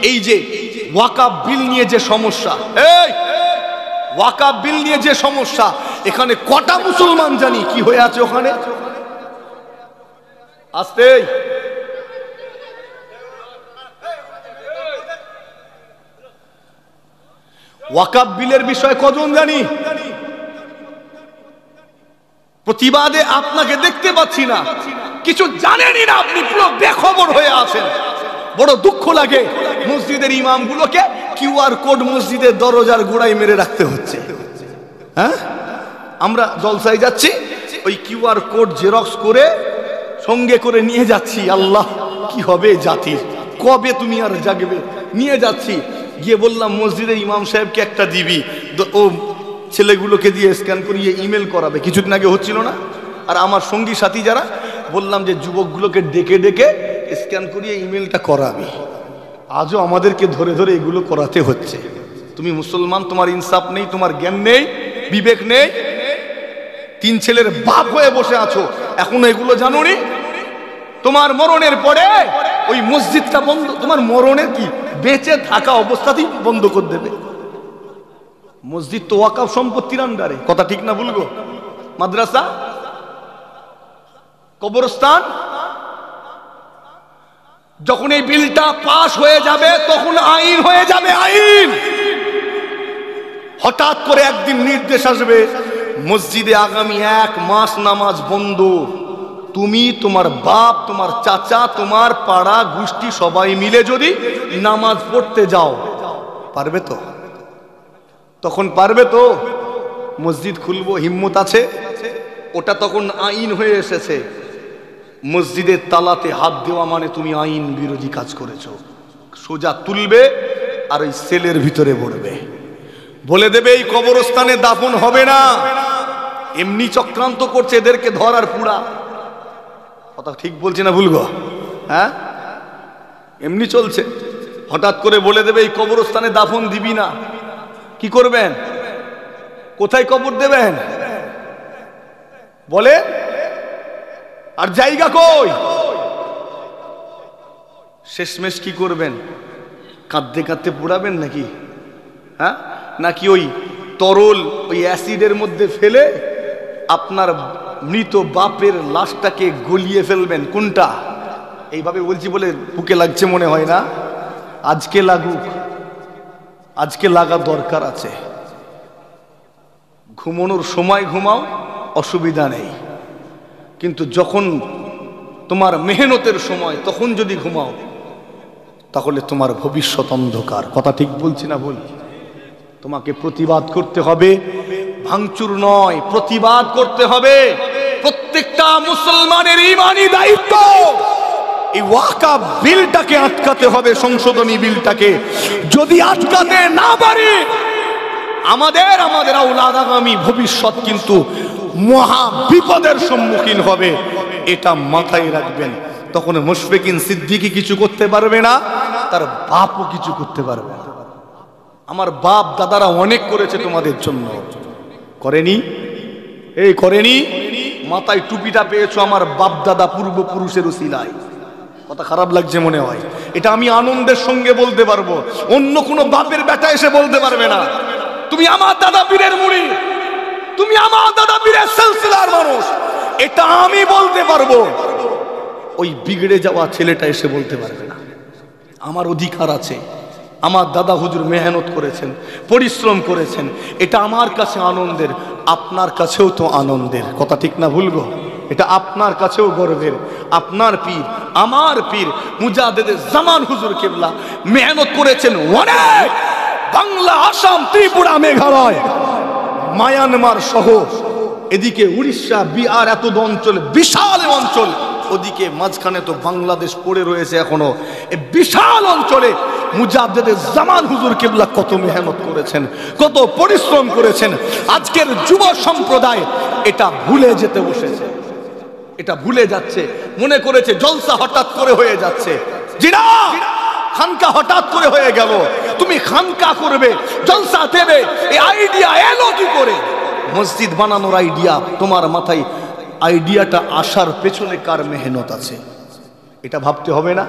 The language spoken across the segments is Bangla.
এই যে ওয়াকাফ বিল নিয়ে যে সমস্যা, এই ওয়াকাফ বিল নিয়ে যে সমস্যা, এখানে কটা মুসলমান জানি কি হয়ে আছে ওখানে? আসতে ওয়াকাফ বিলের বিষয়ে কজন জানি? প্রতিবাদে আপনাকে দেখতে পাচ্ছি না, কিছু জানেনই না, আপনি পুরো বেখবর হয়ে আছেন। বড় দুঃখ লাগে, মসজিদের ইমামগুলোকে কিউআর কোড মসজিদের দরজার গোড়ায় মেরে রাখতে হচ্ছে। হ্যাঁ, আমরা জলসায় যাচ্ছি, ওই কিউআর কোড জেরক্স করে সঙ্গে করে নিয়ে যাচ্ছি। আল্লাহ, কি হবে জাতির, কবে তুমি আর জাগবে? নিয়ে যাচ্ছি, গিয়ে বললাম মসজিদের ইমাম সাহেবকে একটা দিবি, ও ছেলেগুলোকে দিয়ে স্ক্যান করিয়ে ইমেল করাবে। কিছুদিন আগে হচ্ছিল না? আর আমার সঙ্গী সাথী যারা, বললাম যে যুবকগুলোকে ডেকে ডেকে স্ক্যান করিয়ে ইমেলটা করাবি। আজও আমাদেরকে ধরে ধরে এগুলো করাতে হচ্ছে। তুমি মুসলমান, তোমার ইনসাফ নেই, তোমার জ্ঞান নেই, বিবেক নেই, 3 ছেলের বাপ হয়ে বসে আছো, এখনো এগুলো জানোনি? তোমার মরণের পরে ওই মসজিদটা বন্ধ, তোমার মরণের কি বেঁচে থাকা অবস্থাতেই বন্ধ করে দেবে। মসজিদ তো ওয়াকাফ সম্পত্তির আন্ডারে, কথা ঠিক না ভুলবো? মাদ্রাসা, কবরস্থান, যখন এই বিলটা পাস হয়ে যাবে তখন আইন হয়ে যাবে, আইন। হঠাৎ করে একদিন নির্দেশ আসবে, মসজিদে আগামী 1 মাস নামাজ বন্ধ। তুমি, তোমার বাপ, তোমার চাচা, তোমার পাড়া গোষ্ঠী সবাই মিলে যদি নামাজ পড়তে যাও, পারবে তো? তখন পারবে তো? মসজিদ খুলবো, হিম্মত আছে? ওটা তখন আইন হয়ে এসেছে। মসজিদের তালাতে হাত দেওয়া মানে তুমি আইন বিরোধী কাজ করেছো। সোজা তুলবে আর ওই সেলের ভিতরে ভরবে, বলে দেবে এই কবরস্থানে দাফন হবে না। এমনি চক্রান্ত করছে, এদেরকে ধর আর পুরা। কথা ঠিক বলছি না ভুলবো? হ্যাঁ, এমনি চলছে। হঠাৎ করে বলে দেবে এই কবরস্থানে দাফন দিবি না। কি করবেন? কোথায় কবর দেবেন বলে? আর জায়গা কই? শেষমেশ কি করবেন? কাঁদতে কাঁদতে পুড়াবেন নাকি? হ্যাঁ, নাকি ওই তরল ওই অ্যাসিডের মধ্যে ফেলে আপনার মৃত বাপের লাশটাকে গলিয়ে ফেলবেন? কোনটা? এইভাবে বলছি বলে বুকে লাগছে মনে হয় না? আজকে লাগুক, আজকে লাগা দরকার আছে। ঘুমানোর সময় ঘুমাও, অসুবিধা নেই, কিন্তু যখন তোমার মেহনতের সময় তখন যদি ঘুমাও, তাহলে তোমার ভবিষ্যৎ অন্ধকার। কথা ঠিক বলছি না ভুল? তোমাকে প্রতিবাদ করতে হবে, ভাঙচুর নয়, প্রতিবাদ করতে হবে। প্রত্যেকটা মুসলমানের ঈমানি দায়িত্ব এই ওয়াকাফ বিলটাকে আটকাতে হবে, সংশোধনী বিলটাকে। যদি আটকাতে না পারি, আমাদের আওলাদ আগামী ভবিষ্যৎ কিন্তু মহা বিপদের সম্মুখীন হবে। এটা মাথায় রাখবেন। তখন মুশফিকিন সিদ্দিকী কিছু করতে পারবে না, তার বাপও কিছু করতে পারবে না। আমার বাপ দাদারা অনেক করেছে তোমাদের জন্য, করেনি? এই করেনি? মাথায় টুপিটা পেয়েছো আমার বাপ দাদা পূর্বপুরুষের উসিলায়। কথা খারাপ লাগছে মনে হয়? এটা আমি আনন্দের সঙ্গে বলতে পারবো, অন্য কোনো বাপের বেটা এসে বলতে পারবে না। তুমি আমার দাদা পীরের মুড়ি, তুমি আমার দাদা পীরের সিলসিলার মানুষ, এটা আমি বলতে পারবো। ওই বিগড়ে যাওয়া ছেলেটা এসে বলতে পারবে না। আমার অধিকার আছে। আমার দাদা হুজুর মেহনত করেছেন, পরিশ্রম করেছেন, এটা আমার কাছে আনন্দের, আপনার কাছেও তো আনন্দের। কথা ঠিক না ভুলবো? এটা আপনার কাছেও গর্বের। আপনার পীর, আমার পীর মুজাদ্দেদে জামান হুজুর কেবলা মেহনত করেছেন অনেক। বাংলা, আসাম, ত্রিপুরা, মেঘালয়, মায়ানমার সহ এদিকে উড়িষ্যা, বিহার, এত অঞ্চল, বিশাল অঞ্চল, ওদিকে মাঝখানে তো বাংলাদেশ পড়ে রয়েছে এখনো। এই বিশাল অঞ্চলে মুজাদ্দেদে জামান হুজুর কেবলা কত মেহনত করেছেন, কত পরিশ্রম করেছেন। আজকের যুব সম্প্রদায় এটা ভুলে যেতে বসেছে, এটা ভুলে যাচ্ছে। মনে করেছে জলসা হঠাৎ করে হয়ে যাচ্ছে। জিনা, খানকা হঠাৎ করে হয়ে গেল, তুমি খানকা করবে, জলসা দেবে, এই আইডিয়া এলো কি করে? মসজিদ বানানোর আইডিয়া তোমার মাথায়, আইডিয়াটা আসার পেছনে কার মেহনত আছে এটা ভাবতে হবে না?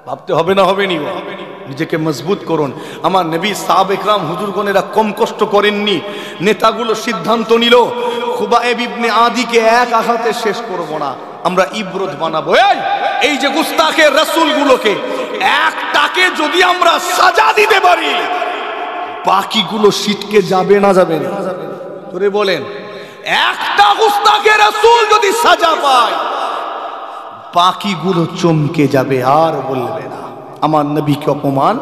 ভাবতে হবে না? হবে নি? নিজেকে মজবুত করুন। আমার নবী সাহাবা ইকরাম হুজুরগণেরা কম কষ্ট করেননি। নেতাগুলো সিদ্ধান্ত নিল খুবাইব ইবনে আদিকে এক আঘাতে শেষ করব না, আমরা ইবরত বানাবো। এই যে গুস্তাখের রাসূলগুলোকে একটাকে যদি আমরা সাজা দিতে পারি, বাকিগুলো সিটকে যাবে না যাবে না? তোরে বলেন, একটা গুস্তাখের রাসূল যদি সাজা পায়, বাকিগুলো চমকে যাবে, আর বলবে না আমার নবীকে অপমান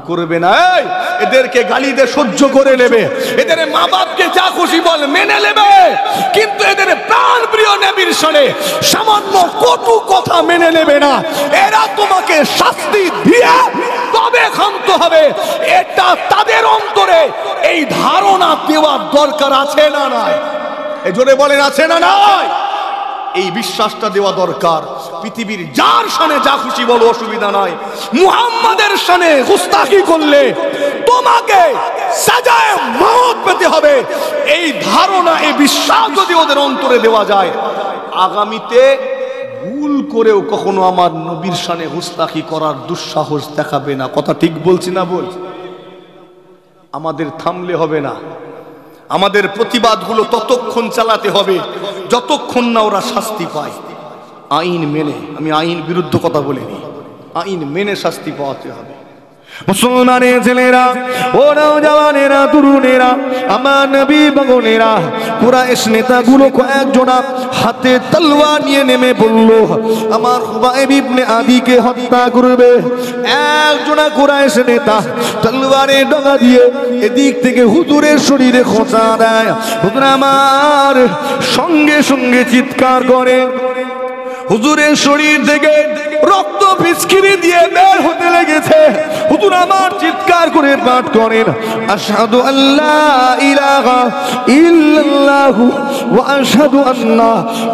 করবে না। এদেরকে গালি দিয়ে সহ্য করে নেবে, এদের মা বাপকে যা খুশি বল মেনে নেবে, কিন্তু এদের প্রাণ প্রিয় নবীর শানে সামান্য কটু কথা মেনে নেবে না। এরা তোমাকে শাস্তি দিয়ে তবে ক্ষান্ত হবে, এটা তাদের অন্তরে এই ধারণা দেওয়ার দরকার আছে না নাই? এই জোরে বলেন, আছে না নাই? এই বিশ্বাসটা দেওয়া দরকার। পৃথিবীর যার শানে যা খুশি বলো, অসুবিধা নাই। মুহাম্মাদের শানে গুস্তাখি করলে তোমাকে সাজায়ে মওত পেতে হবে, এই ধারণা, এই বিশ্বাস যদি ওদের অন্তরে দেওয়া যায়, আগামীতে ভুল করেও কখনো আমার নবীর শানে গুস্তাখি করার দুঃসাহস দেখাবে না। কথা ঠিক বলছি না? বল। আমাদের থামলে হবে না, আমাদের প্রতিবাদগুলো ততক্ষণ চালাতে হবে যতক্ষণ না ওরা শাস্তি পায়। আইন মেনে, আমি আইন বিরুদ্ধ কথা বলিনি, আইন মেনে শাস্তি পাওয়াতে হবে। মুসলমানের ছেলেরা, ও নওজওয়ানেরা, তরুণেরা, আমার নবী বাগনেরা, কুরাইশ নেতাগুলো কয়েকজনা হাতে তলোয়ার নিয়ে নেমে পড়ল আমার খুবাইব ইবনে আদিকে হত্যা করবে। একজনা কুরাইশ নেতা তলোয়ারের ডগা দিয়ে এদিক থেকে হুজুরের শরীরে খোঁচা দেয়। হুজুর আমার সঙ্গে সঙ্গে চিৎকার করে, হুজুরের শরীর থেকে রক্ত ফিসকিরি দিয়ে বের হতে লেগেছে। হুজুর আমার চিৎকার করে পাঠ করেন, আশহাদু আল্লা ইলাহা ইল্লাল্লাহু ওয়া আশহাদু আন্না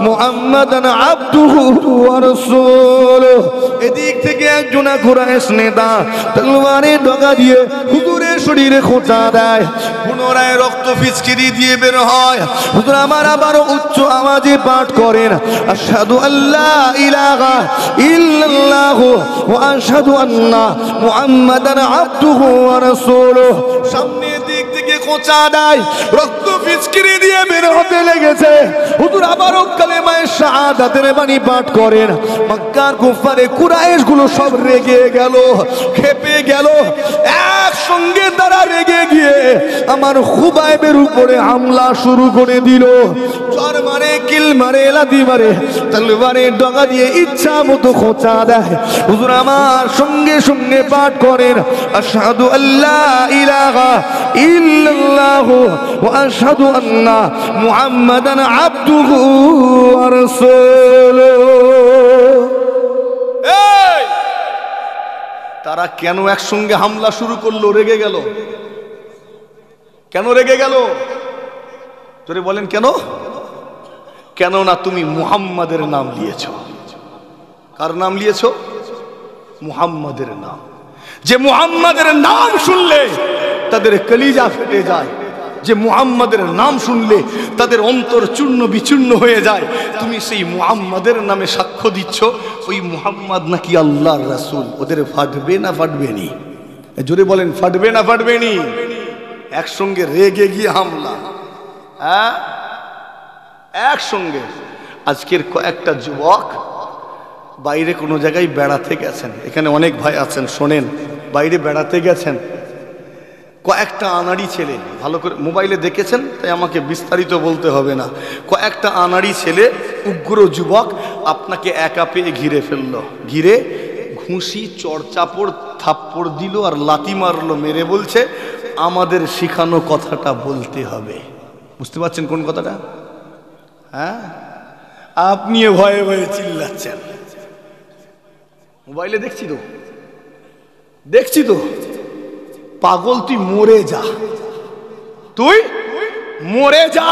মুহাম্মাদান আবদুহু ওয়া রাসূলুহু। এদিক থেকে একজন কুরাইশ নেতা তলোয়ারের ডগা দিয়ে হুজুরের শরীরে খোঁচা দেয়, পুনরায় রক্ত ফিসকিরি দিয়ে বের হয়। হুজুর আমার আবারও উচ্চ আওয়াজে পাঠ করেন, আশহাদু আল্লা ইলাহা ইল্লাল্লাহু ওয়া আশহাদু আন্না মুহাম্মাদান আবদুহু ওয়া রাসূলুহু। সামনের দিক থেকে খোঁচা দেয়, রক্ত ফিসকিরি দিয়ে বের হতে লেগেছে। হুজুর আবারও কালেমায়ে শাহাদাতের বাণী পাঠ করেন। মক্কার কুফারে কুরাইশ গুলো সব রেগে গেল, ক্ষেপে গেল, একসঙ্গে তারা রেগে গিয়ে আমার খুবাইবের উপরে হামলা শুরু করে দিল। চর মারে, কিল মারে, লাথি মারে, তলোয়ারের ডগা দিয়ে ইচ্ছা মতো খোঁচা দেয়। হুজুর আমার সঙ্গে সঙ্গে পাঠ করেন, আশহাদু আল্লা ইলাহা ইল্লাল্লাহু ওয়া আশহাদু আন্না মুহাম্মাদান আবদুহু ওয়া রাসূলুহু। তারা কেন একসঙ্গে হামলা শুরু করলো? রেগে গেল। কেন রেগে গেল? তোরে বলেন কেন? কেননা তুমি মুহাম্মাদের নাম নিয়েছ। কার নাম নিয়েছ? মুহাম্মাদের নাম। যে মুহাম্মাদের নাম শুনলে তাদের কলিজা ফেটে যায়, যে মুহাম্মাদের নাম শুনলে তাদের অন্তর চূর্ণ বিচূর্ণ হয়ে যায়, তুমি সেই মুহাম্মাদের নামে সাক্ষ্য দিচ্ছ ওই মুহাম্মাদ নাকি আল্লাহর রাসূল। ওদের ফাটবে না ফাটবে নি? জোরে বলেন, ফাটবে না ফাটবে নি? একসঙ্গে রেগে গিয়ে হামলা, হ্যাঁ, একসঙ্গে। আজকের কয়েকটা যুবক বাইরে কোনো জায়গায় বেড়াতে গেছেন, এখানে অনেক ভাই আছেন শোনেন, বাইরে বেড়াতে গেছেন, কয়েকটা আনাড়ি ছেলে, ভালো করে মোবাইলে দেখেছেন তাই আমাকে বিস্তারিত বলতে হবে না, কয়েকটা আনাড়ি ছেলে উগ্র যুবক আপনাকে একা পেয়ে ঘিরে ফেললো, ঘিরে ঘুষি চড়চাপড় থাপ্পড় দিল আর লাথি মারলো, মেরে বলছে আমাদের শিখানো কথাটা বলতে হবে। বুঝতে পারছেন কোন কথাটা? হ্যাঁ, আপনিও ভয়ে ভয়ে চিল্লাচ্ছেন। মোবাইলে দেখছি তো, দেখছি তো। পাগল তুই মরে যা, তুই মরে যা।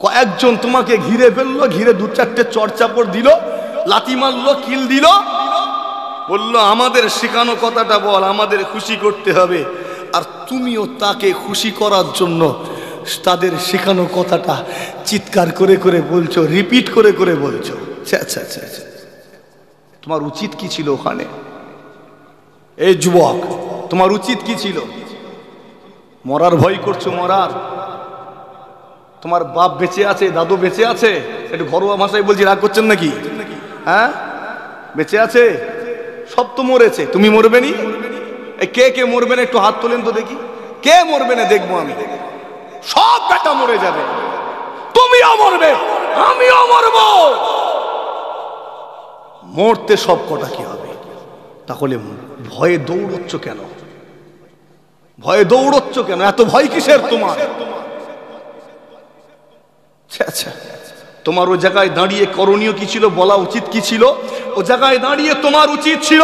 কয়েকজন তোমাকে ঘিরে ফেললো, ঘিরে দু চারটে চড়চাপড় দিল, লাথি মারলো, কিল দিল, বললো আমাদের শেখানো কথাটা বল, আমাদের খুশি করতে হবে। আর তুমিও তাকে খুশি করার জন্য তাদের শেখানো কথাটা চিৎকার করে করে বলছো, রিপিট করে করে বলছো। আচ্ছা আচ্ছা আচ্ছা, তোমার উচিত কি ছিল ওখানে? এই যুবক, তোমার উচিত কি ছিল? মরার ভয় করছো? মরার? তোমার বাপ বেঁচে আছে, দাদু বেঁচে আছে? একটু ঘরোয়া ভাষায় বলছি, রাগ করছেন নাকি? হ্যাঁ, বেঁচে আছে? সব তো মরেছে, তুমি মরবে নি? কে কে মরবে না একটু হাত তোলেন তো দেখি। কে মরবে না দেখবো আমি। সব বেটা মরে যাবে, তুমিও মরবে, আমিও মরব। মরতে সব কটা কি হবে? তাহলে ভয়ে দৌড়চ্ছ কেন? ভয়ে দৌড়চ্ছ কেন? এত ভয় কিসের তোমার? আচ্ছা, তোমার ও জায়গায় দাঁড়িয়ে করণীয় কি ছিল, বলা উচিত কি ছিল? ও জায়গায় দাঁড়িয়ে তোমার উচিত ছিল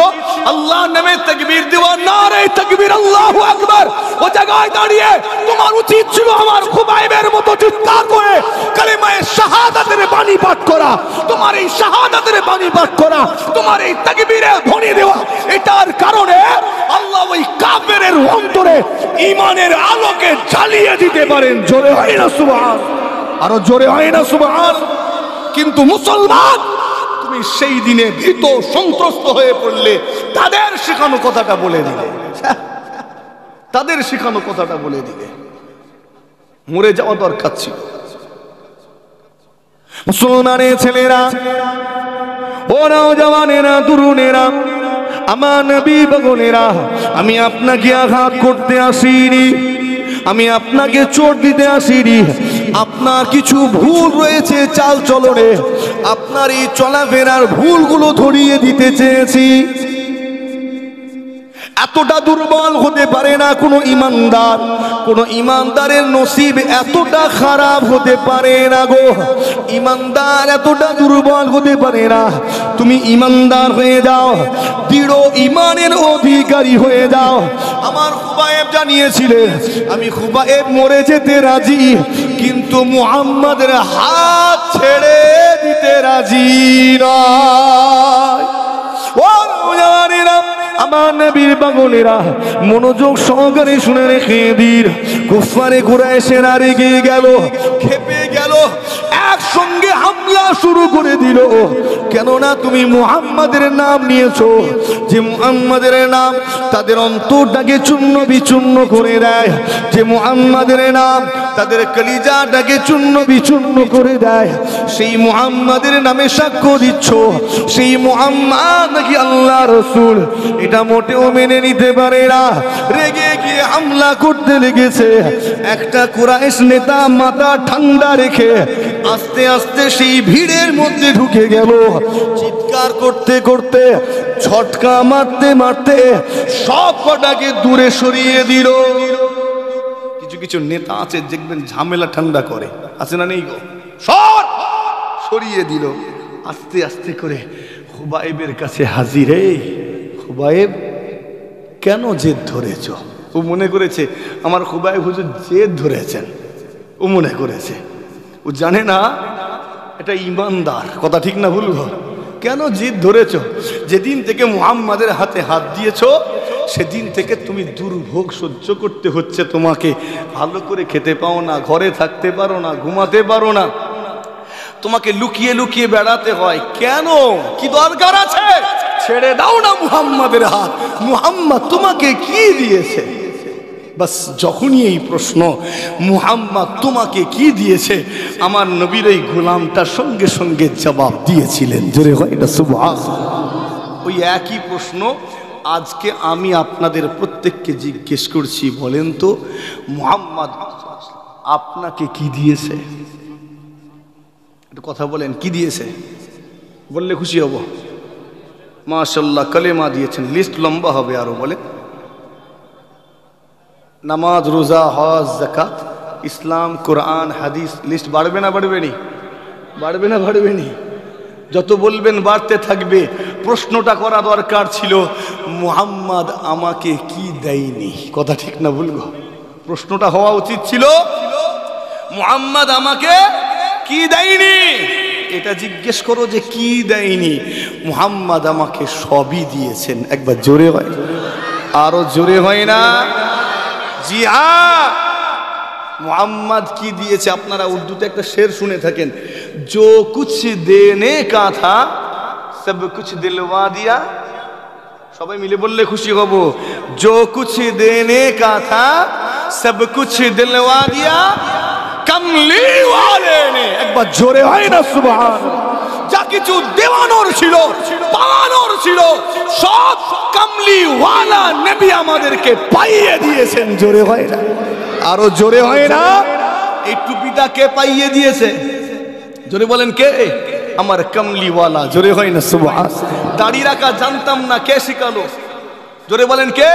আল্লাহ নামে তাকবীর দেওয়া, নারে তাকবীর, আল্লাহু আকবার। ও জায়গায় দাঁড়িয়ে তোমার উচিত ছিল আমার খুবাইবের মতো চিৎকার করে কালিমায়ে শাহাদাতের বাণী পাঠ করা। তোমার এই শাহাদাতের বাণী পাঠ করা, তোমার এই তাকবীরের ধ্বনি দেওয়া, এটার কারণে আল্লাহ ওই কাফেরের অন্তরে ঈমানের আলোকে জ্বালিয়ে দিতে পারেন। জোরে হয় না সুবহান? আরো জোরে হয় না সুবহান? কিন্তু মুসলমান, তুমি সেই দিনে ভীত সন্ত্রস্ত হয়ে পড়লে তাদের শেখানো কথাটা বলে দিলে, তাদের শেখানো কথাটা বলে দিলে। মরে যাওয়া দরকার ছিল। মুসলমানের ছেলেরা, ও নওজওয়ানেরা, তরুণেরা, আমার নবী বগনেরা, আমি আপনাকে আঘাত করতে আসিনি, আমি আপনাকে চোট দিতে আসিনি। আপনার কিছু ভুল রয়েছে চাল চলনে, আপনার এই চলাফেরার ভুলগুলো ধরিয়ে দিতে চেয়েছি। এতটা দুর্বল হতে পারে না কোনো ইমানদার, কোনো ইমানদারের নসিব এতটা খারাপ হতে পারে না গো। ইমানদার এতটা দুর্বল হতে পারে না। তুমি ইমানদার হয়ে যাও, দৃঢ় ইমানের অধিকারী হয়ে যাও। আমার খুবাইব জানিয়েছিলেন, আমি খুবাইব মরে যেতে রাজি, কিন্তু মুহাম্মাদের হাত ছেড়ে দিতে রাজি নয়। ও জানেনা আমার নবীর পাগলেরা, মনোযোগ সহকারে শুনে রেখে দিন। কুফারে কুরাইশেরা রেগে গেল, খেপে গেল, একসঙ্গে হামলা শুরু করে দিল। কেননা তুমি মুহাম্মাদের নাম নিয়েছো, যে মুহাম্মাদের নাম তাদের অন্তরটাকে চূর্ণ বিচূর্ণ করে দেয়, যে মুহাম্মাদের নাম তাদের কলিজাটাকে চূর্ণ বিচূর্ণ করে দেয়। সেই মুহাম্মাদের নামে সাক্ষ্য দিচ্ছ সেই মুহাম্মদ নাকি আল্লাহ রসুল, এটা মোটেও মেনে নিতে পারে না। রেগে গিয়ে হামলা করতে লেগেছে। একটা কুরাইশ নেতা মাথা ঠান্ডা রেখে আস্তে আস্তে সেই ভিড়ের মধ্যে ঢুকে গেল। চিৎকার করতে করতে, ঝটকা মারতে মারতে সব কটাকে দূরে সরিয়ে দিল। কিছু কিছু নেতা আছে দেখবেন ঝামেলা ঠান্ডা করে, আছে না নেই গো? সব সরিয়ে দিল। আস্তে আস্তে করে খুবাইবের কাছে হাজির। খুবাইব, কেন জেদ ধরেছ? ও মনে করেছে আমার খুবাইব হুজুর জেদ ধরেছেন, ও মনে করেছে। ও জানে না এটা ইমানদার, কথা ঠিক না ভুল? কেন জেদ ধরেছ? যেদিন থেকে মুহাম্মাদের হাতে হাত দিয়েছ সেদিন থেকে তুমি দুর্ভোগ সহ্য করতে হচ্ছে তোমাকে। ভালো করে খেতে পাও না, ঘরে থাকতে পারো না, ঘুমাতে পারো না, তোমাকে লুকিয়ে লুকিয়ে বেড়াতে হয়। কেন? কি দরকার আছে? ছেড়ে দাও না মুহাম্মাদের হাত। মুহাম্মদ তোমাকে কি দিয়েছে? বাস যখনই এই প্রশ্ন মুহাম্মদ তোমাকে কি দিয়েছে, আমার নবীর এই গোলামটা সঙ্গে সঙ্গে জবাব দিয়েছিলেন। জোরে হয় না সুবহানাল্লাহ? ওই একই প্রশ্ন আজকে আমি আপনাদের প্রত্যেককে জিজ্ঞেস করছি। বলেন তো মুহাম্মদ আপনাকে কি দিয়েছে? একটু কথা বলেন, কি দিয়েছে? বললে খুশি হব। মাশাআল্লাহ, কালেমা দিয়েছেন, লিস্ট লম্বা হবে আরো। বলে নামাজ, রোজা, হজ, যাকাত, ইসলাম, কোরআন, হাদিস, লিস্ট বাড়বে না বাড়বে নি? বাড়বে না বাড়বে নি? যত বলবেন বাড়তে থাকবে। প্রশ্নটা করা দরকার ছিল মুহাম্মদ আমাকে কি দেয়নি, কথা ঠিক না ভুল গো? প্রশ্নটা হওয়া উচিত ছিল মুহাম্মদ আমাকে কি দেয়নি। এটা জিজ্ঞেস করো যে কি দেয়নি। মুহাম্মদ আমাকে সবই দিয়েছেন। একবার জোরে হয়, আরো জোরে হয় না? জি হ্যাঁ, মুহাম্মদ কি দিয়েছে? আপনারা উর্দুতে একটা শের শুনে থাকেন, जो कुछ देने का था সব কুছ দিলওয়া দিয়া, সবাই মিলে বললে খুশি হব। जो कुछ देने का था सब कुछ दिलवा दिया कमली वाले ने। একবার জোরে হয় না সুবহানাল্লাহ। যা কিছু দেওয়ানোর ছিল, পাওয়ানোর ছিল, সব কমলি ওয়ালা নবী আমাদেরকে পাইয়ে দিয়েছেন। জোরে হয় না, আরো জোরে হয় না। এই টুপিটা কে পাইয়ে দিয়েছে? জোরে বলেন কে? আমার কমলিওয়ালা। জোরে হয় না সুবহানাল্লাহ। দাড়ি রাখা জানতাম না, কে শিখালো? জোরে বলেন কে?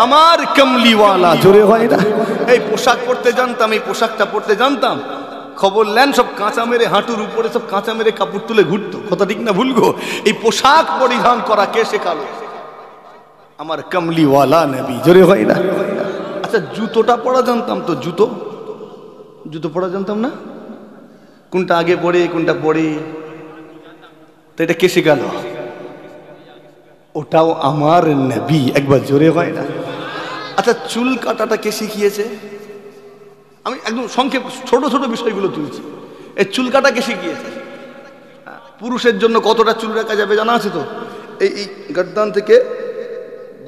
আমার কমলিওয়ালা। জোরে হয় না। এই পোশাক পরতে জানতাম, এই পোশাকটা পরতে জানতাম, খবর নেন সব কাঁচা মেরে, হাঁটুর উপরে সব কাঁচা মেরে কাপড় তুলে ঘুরতো। কথা ঠিক না ভুল গো? এই পোশাক পরিধান করা কে শেখালো? আমার কমলিওয়ালা নবী। জোরে হয় না। আচ্ছা জুতোটা পরা জানতাম তো, জুতো জুতো পরা জানতাম না, কোনটা আগে পড়ে কোনটা পড়ে, তো এটা কে শেখালো? ওটাও আমার নবী। একবার জোরে হয় না। আচ্ছা চুল কাটাটা কে শিখিয়েছে? আমি একদম সংক্ষেপ ছোট ছোট বিষয়গুলো তুলছি। এই চুল কাটা কে শিখিয়েছে? পুরুষের জন্য কতটা চুল রাখা যাবে জানা আছে তো? এই গর্দান থেকে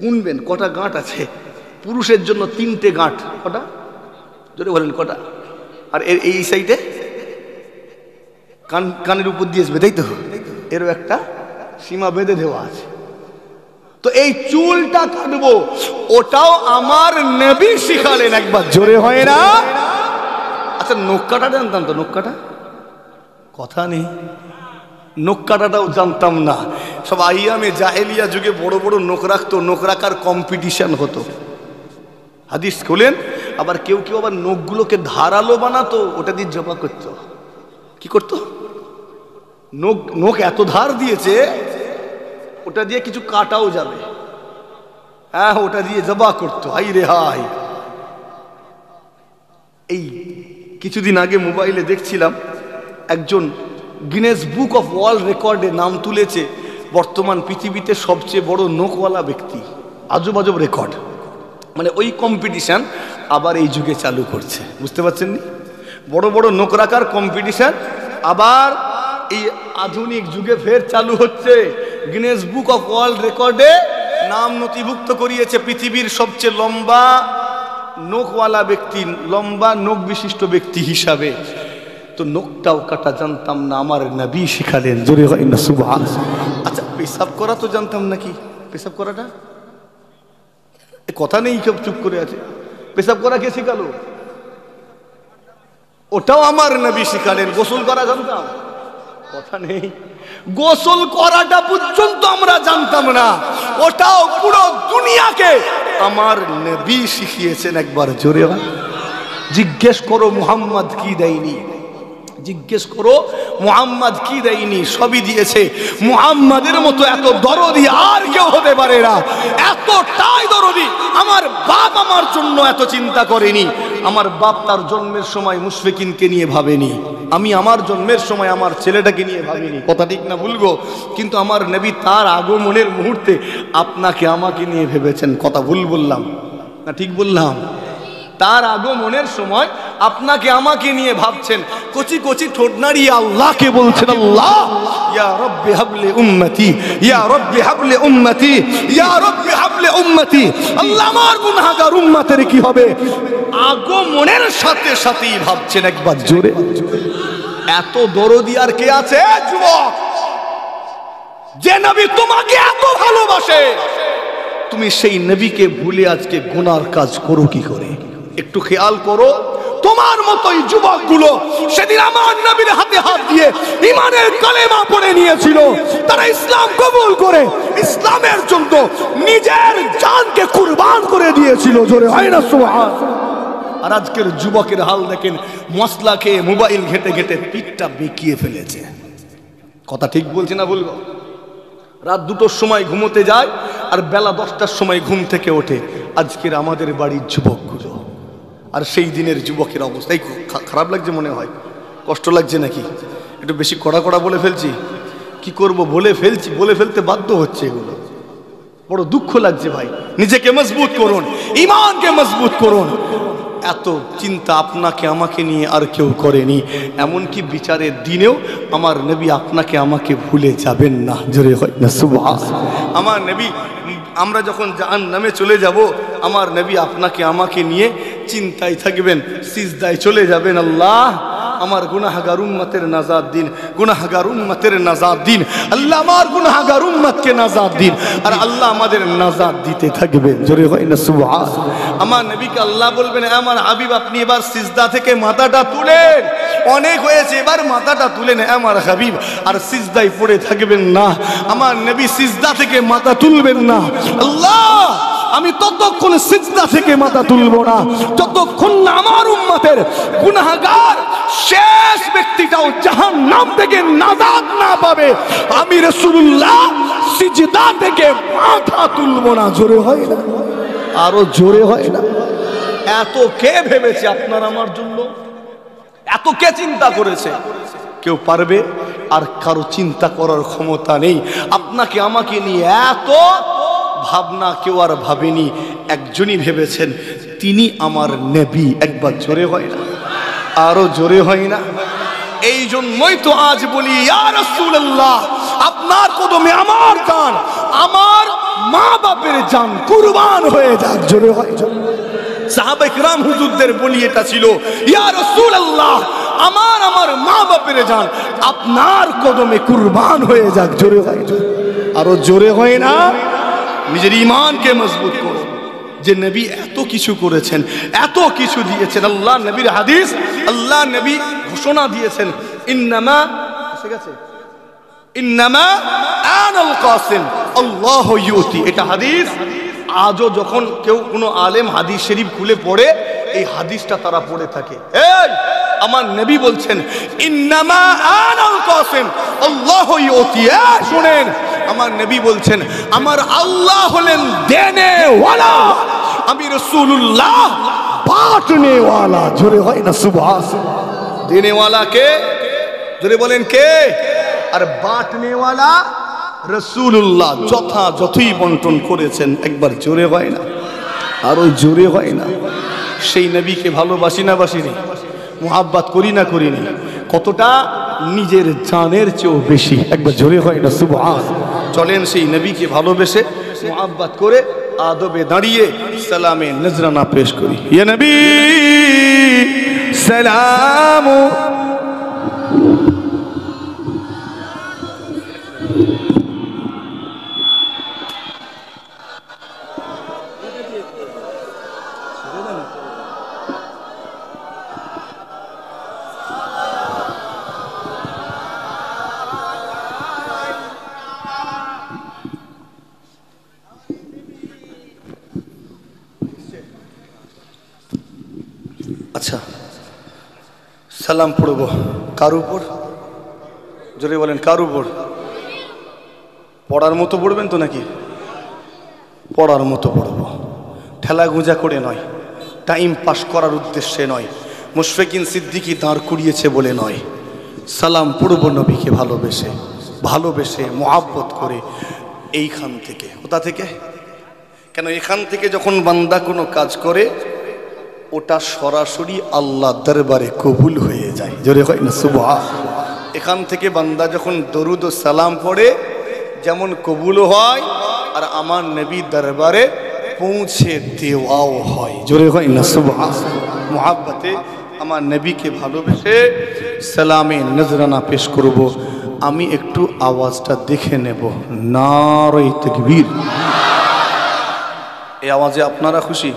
গুনবেন কটা গাঁট আছে। পুরুষের জন্য 3টে গাঁট। কটা? জোরে বলেন কটা? আর এই সাইডে কানের উপর দিয়ে আসবে, তাই তো? এরও একটা সীমা বেঁধে দেওয়া আছে। তো এই চুলটা কাটবো, ওটাও আমার নবী শিখালেন। একবার জোরে হয় না। আচ্ছা নখ কাটা জানতাম তো? নখ কাটা কথা নেই, নখ কাটাটাও জানতাম না। সব আইয়ামে জাহেলিয়া যুগে বড় বড় নখ রাখতো, নখ রাখার কম্পিটিশন হতো। হাদিস খোলেন, আবার কেউ কেউ আবার নখগুলোকে ধারালো বানাতো, ওটা দিয়ে জবা করতো। কি করতো? নখ এত ধার দিয়েছে, ওটা দিয়ে কিছু কাটাও যাবে। হ্যাঁ ওটা দিয়ে জবা করতো। হাই রে হাই। এই কিছুদিন আগে মোবাইলে দেখছিলাম, একজন গিনেস বুক অফ ওয়ার্ল্ড রেকর্ডে নাম তুলেছে বর্তমান পৃথিবীতে সবচেয়ে বড় নখওয়ালা ব্যক্তি। আজব আজব রেকর্ড। মানে ওই কম্পিটিশন আবার এই যুগে চালু করছে, বুঝতে পারছেন নি? বড় বড় নখ রাখার কম্পিটিশন আবার এই আধুনিক যুগে ফের চালু হচ্ছে। গিনেস বুক অফ ওয়ার্ল্ড রেকর্ডে নাম নথিভুক্ত করিয়েছে পৃথিবীর সবচেয়ে লম্বা নখওয়ালা ব্যক্তি, লম্বা নখ বিশিষ্ট ব্যক্তি হিসাবে। তো নখটাও কাটা জানতাম না, আমার নবী শিখালেন। জোরে হয় না সুবহানাল্লাহ। আচ্ছা পেশাব করা তো জানতাম নাকি? পেশাব করাটা কথা নেই, কেউ চুপ করে আছে। পেশাব করা কে শিখালো? ওটাও আমার নবী শিখালেন। গোসল করা জানতাম? কথা নেই। গোসল করাটা পর্যন্ত আমরা জানতাম না, ওটাও পুরো দুনিয়াকে আমার নবী শিখিয়েছেন। একবার জোরে হয়। জিজ্ঞেস করো মুহাম্মদ কি দেয়নি, জিজ্ঞেস করো মুহাম্মদ কি দেয়নি, সবই দিয়েছে। মুহাম্মাদের মতো এত দরদি আর কেউ হতে পারে না। এতটাই দরদি। আমার বাপ আমার জন্য এত চিন্তা করেনি। আমার বাপ তার জন্মের সময় মুশফিকিনকে নিয়ে ভাবেনি, আমি আমার জন্মের সময় আমার ছেলেটাকে নিয়ে ভাবিনি। কথা ঠিক না ভুলগো? কিন্তু আমার নবী তার আগমনের মুহূর্তে আপনাকে আমাকে নিয়ে ভেবেছেন। কথা ভুল বললাম না ঠিক বললাম? তার আগমনের সময় আপনাকে আমাকে নিয়ে ভাবছেন। কচি কচি ঠোঁট নাড়িয়ে আল্লাহকে বলছেন, আল্লাহ ইয়া রব্বি হাবলি উম্মতি, ইয়া রব্বি হাবলি উম্মতি, ইয়া রব্বি হাবলি উম্মতি। আল্লাহ আমার গুনাহগার উম্মতের কি হবে? আগমনের সাথে সাথেই ভাবছেন। একবার জোরে। এত দরদি আর কে আছে যুবক? যে নবী তোমাকে এত ভালোবাসে, তুমি সেই নবীকে ভুলে আজকে গুনার কাজ করো কি করে? একটু খেয়াল করো। তোমার মতোই যুবকগুলো সেদিন আমার নবীর হাতে হাত দিয়ে ঈমানের কালেমা পড়ে নিয়েছিল। তারা ইসলাম কবুল করে ইসলামের জন্য নিজের জানকে কুরবান করে দিয়েছিল। জোরে হয় না সুবহানাল্লাহ। আর আজকের যুবকের হাল দেখেন, মশলা খেয়ে মোবাইল ঘেটে ঘেটে পিঠটা বেঁকিয়ে ফেলেছে। কথা ঠিক বলছি না বলবো? রাত 2টোর সময় ঘুমোতে যায় আর বেলা 10টার সময় ঘুম থেকে ওঠে। আজকের আমাদের বাড়ির যুবকগুলো, আর সেই দিনের যুবকের অবস্থাই খারাপ লাগছে মনে হয়। কষ্ট লাগছে নাকি? একটু বেশি কড়া কড়া বলে ফেলছি, কি করব? বলে ফেলছি, বলে ফেলতে বাধ্য হচ্ছে। এগুলো বড় দুঃখ লাগছে ভাই। নিজেকে মজবুত করুন, ঈমানকে মজবুত করুন। এত চিন্তা আপনাকে আমাকে নিয়ে আর কেউ করেনি। এমনকি বিচারের দিনেও আমার নবী আপনাকে আমাকে ভুলে যাবেন না। জোরে হয় না সুবহান। আমার নবী, আমরা যখন জাহান্নামে চলে যাব, আমার নবী আপনাকে আমাকে নিয়ে চিন্তায় থাকবেন, সিজদায় চলে যাবেন, আল্লাহ আমার গুনাহগার উম্মতের নাজাত দিন, গুনাহগার উম্মতের নাজাত দিন, আল্লাহ আমার গুনাহগার উম্মতকে নাজাত দিন। আর আল্লাহ আমাদের নাজাত দিতে থাকবেন। জোরে হয় না সুবহান। আমার নবীকে আল্লাহ বলবেন, আমার হাবিব আপনি এবার সিজদা থেকে মাথাটা তুলেন, অনেক হয়েছে, এবার মাথাটা তুলেন আমার হাবিব। আর সিজদায় পড়ে থাকবেন না, আমার নবী সিজদা থেকে মাথা তুলবেন না। আল্লাহ আমি ততক্ষণ সিজদা থেকে মাথা তুলবো না যতক্ষণ না আমার উম্মতের গুনাহগার শেষ ব্যক্তিটাও জাহান্নাম থেকে নাজাত না পাবে। আমি রাসূলুল্লাহ সিজদা থেকে মাথা তুলবো না। জোরে হয় না, আরো জোরে হয় না। এত কে ভেবেছে আপনার আমার জন্য, এত কে চিন্তা করেছে? কেউ পারবে? আর কারো চিন্তা করার ক্ষমতা নেই। আপনাকে আমাকে নিয়ে এত ভাবনা কেউ আর ভাবেনি, একজনই ভেবেছেন, তিনি আমার নবী। একবার জোরে হয় না, আরো জোরে হয় না। এই জন্যই তো আজ বলি, ইয়া রাসূলুল্লাহ আপনার কদমে আমার জান, আমার মা বাপের জান কুরবান হয়ে যাক। জোরে হয়। সাহাবায়ে কেরাম হুজুরদের বলি এটা ছিল, ইয়া রাসূলুল্লাহ আমার মা বাপের জান আপনার কদমে কুরবান হয়ে যাক। জোরে হয়, আরো জোরে হয় না। নিজের ঈমানকে মজবুত করো যে নবী এত কিছু করেছেন, এত কিছু দিয়েছেন। আল্লাহ নবীর হাদিস, আল্লাহ নবী ঘোষণা দিয়েছেন, ইন্নামা আনাল কাসিম আল্লাহু ইউতি। এটা হাদিস। আজও যখন কেউ কোনো আলেম হাদিস শরীফ খুলে পড়ে, এই হাদিসটা তারা পড়ে থাকে। এই আমার নবী বলছেন, ইন্নামা আনাল কাসিম আল্লাহু ইউতি। শুনেন, আমার নবী বলছেন, আমার আল্লাহ হলেন দেনেওয়ালা, আমি রাসূলুল্লাহ বাঁটনেওয়ালা। জোরে হয় না সুবহান। দেনেওয়ালা কে? জোরে বলেন কে? আর বাঁটনেওয়ালা রাসূলুল্লাহ। যথাযথই বন্টন করেছেন। একবার জোরে হয় না, আরো জোরে হয় না। সেই নবীকে ভালোবাসি না বাসিনি, মুহাব্বত করি না করিনি? কতটা? নিজের জানের চেয়েও বেশি। একবার জোরে হয় না সুবহান। চলেন সেই নবীকে ভালোবেসে মুহাব্বত করে আদবে দাঁড়িয়ে সালামে নজরানা পেশ করি। ইয়া নবী সালাম। আচ্ছা, সালাম পড়ব কার উপর? জোরে বলেন, কার উপর? পড়ার মতো পড়বেন তো নাকি? পড়ার মতো পড়ব, ঠেলা গুঁজা করে নয়, টাইম পাস করার উদ্দেশ্যে নয়, মুশফিকিন সিদ্দিকী দাঁড় করিয়েছে বলে নয়। সালাম পড়ব নবীকে ভালোবেসে, ভালোবেসে মুহাব্বত করে। এইখান থেকে, কোথা থেকে? কেন এখান থেকে যখন বান্দা কোনো কাজ করে, ওটা সরাসরি আল্লাহ দরবারে কবুল হয়ে যায়। জোরে হয় না সুবহান। এখান থেকে বান্দা যখন দরুদ ও সালাম পড়ে, যেমন কবুলও হয় আর আমার নবী দরবারে পৌঁছে দেওয়াও হয়। জোরে হয় না সুবহান। মুহাব্বতে আমার নবীকে ভালোবেসে সালামে নজরানা পেশ করব। আমি একটু আওয়াজটা দেখে নেব। নারে তাকবীর। এই আওয়াজে আপনারা খুশি?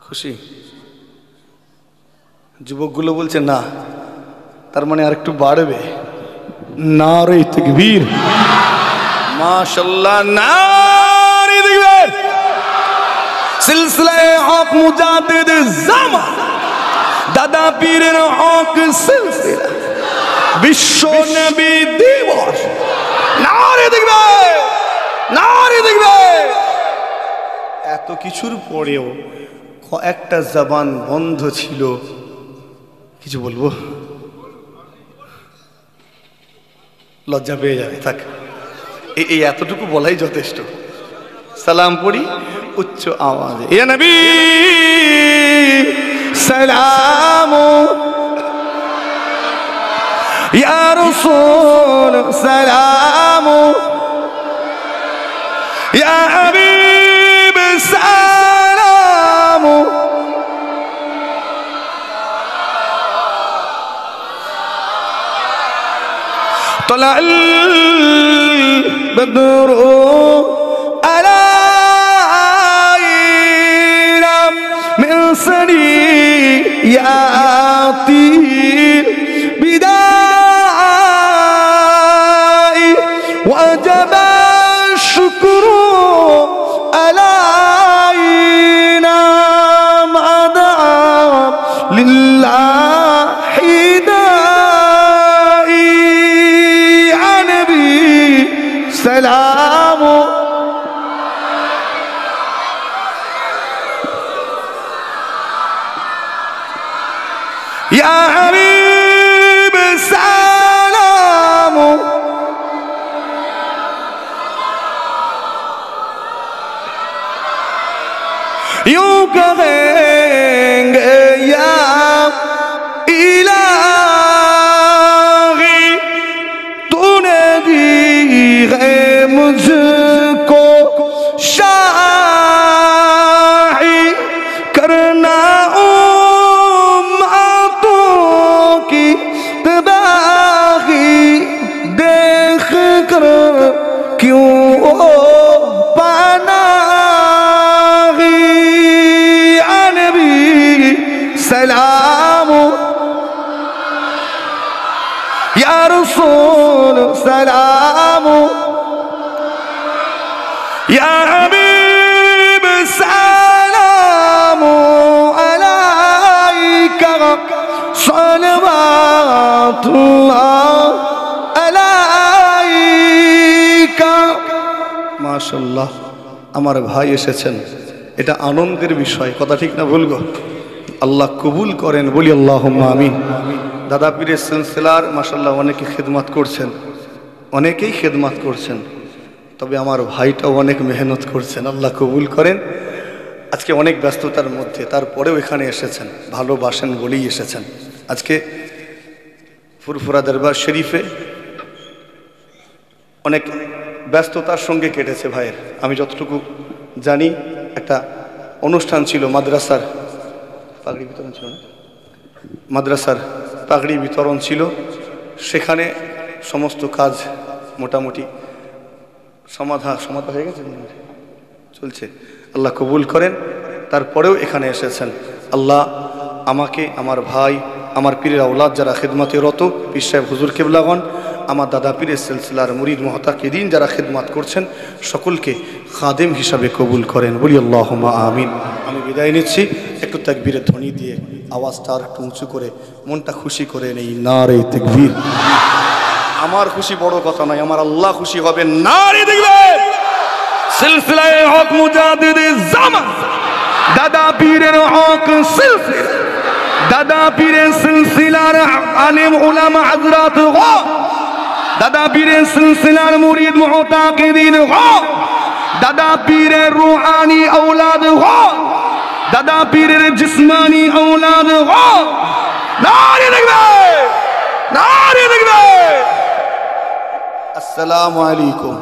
খুশি? যুবকগুলো বলছে না, তার মানে আর একটু বাড়বে। নারে তাকবীর, মাশাআল্লাহ, নারে তাকবীর। সিলসিলায়ে হক মুজাদ্দিদ জামান, দাদা পীরের হক সিলসিলা, বিশ্ব নবী দিবস। নারে তাকবীর, নারে তাকবীর। এত কিছুর পরেও একটা জবান বন্ধ ছিল। কিছু বলবো? লজ্জা পেয়ে যাবে। থাক, এই এতটুকু বলাই যথেষ্ট। সালাম পড়ি, উচ্চ আওয়াজে, ইয়া নবী সালাম, ইয়া রাসূল সালাম, ইয়া হাবিব সালাম, طلع البدر علينا من ثنيات البداء وجب الشكر علينا ما دعا لله سلام يا حبيب سلام यूं कहेंगे या इलाही तूने दी है मुझको शाही करना उम्मतों की तबाही देख कर क्यों पनाही या नबी सलाम या रसूल सलाम या हबीब सलाम अलैका सलवातुल्लाह अलैका। माशाআল্লাহ আমার ভাই এসেছেন, এটা আনন্দের বিষয়, কথা ঠিক না ভুল গো? আল্লাহ কবুল করেন, বলি আল্লাহুম্মা আমিন। দাদা পীরের সিলসিলার মাশাআল্লাহ অনেকে খেদমত করছেন, অনেকেই খেদমত করছেন, তবে আমার ভাইটাও অনেক মেহনত করছেন, আল্লাহ কবুল করেন। আজকে অনেক ব্যস্ততার মধ্যে তারপরেও এখানে এসেছেন, ভালোবাসেন বলেই এসেছেন। আজকে ফুরফুরা দরবার শরীফে অনেক ব্যস্ততার সঙ্গে কেটেছে ভাইয়ের। আমি যতটুকু জানি একটা অনুষ্ঠান ছিল, মাদ্রাসার পাগড়ি বিতরণ ছিল না, মাদ্রাসার পাগড়ি বিতরণ ছিল, সেখানে সমস্ত কাজ মোটামুটি সমাধা হয়ে গেছে, চলছে। আল্লাহ কবুল করেন। তারপরেও এখানে এসেছেন। আল্লাহ আমাকে, আমার ভাই, আমার পীরের আওলাদ যারা খেদমতে রত, পীর সাহেব হুজুর কেবলাগণ, আমার দাদা পীরের সিলসিলার মুরিদ মুহতাকিদিন যারা খেদমত করছেন, সকলকে খাদেম হিসাবে কবুল করেন, বলি আল্লাহুম্মা আমিন। আমি বিদায় নিচ্ছি, একটু তাকবীরের ধ্বনি দিয়ে আওয়াজটা আর একটু উঁচু করে মনটা খুশি করে নেই। নারে তাকবীর। আমার খুশি বড় কথা নয়, আমার আল্লাহ খুশি হবেন। নারে তাকবীর। সিলসিলায়ে হক মুজাদ্দিদে জামান, দাদা পীরের হক সিলসিলা, দাদা পীরের সিলসিলার আলেম উলামা হযরত গো, দাদা পীরের সিলসিলার মুরিদ মুহতাকিদিন গো, দাদা পীরের রূহানি औलाद গো, দাদা পীরের জিসমানি औलाद গো। নারে তাকবীর, নারে তাকবীর। আসসালামু আলাইকুম।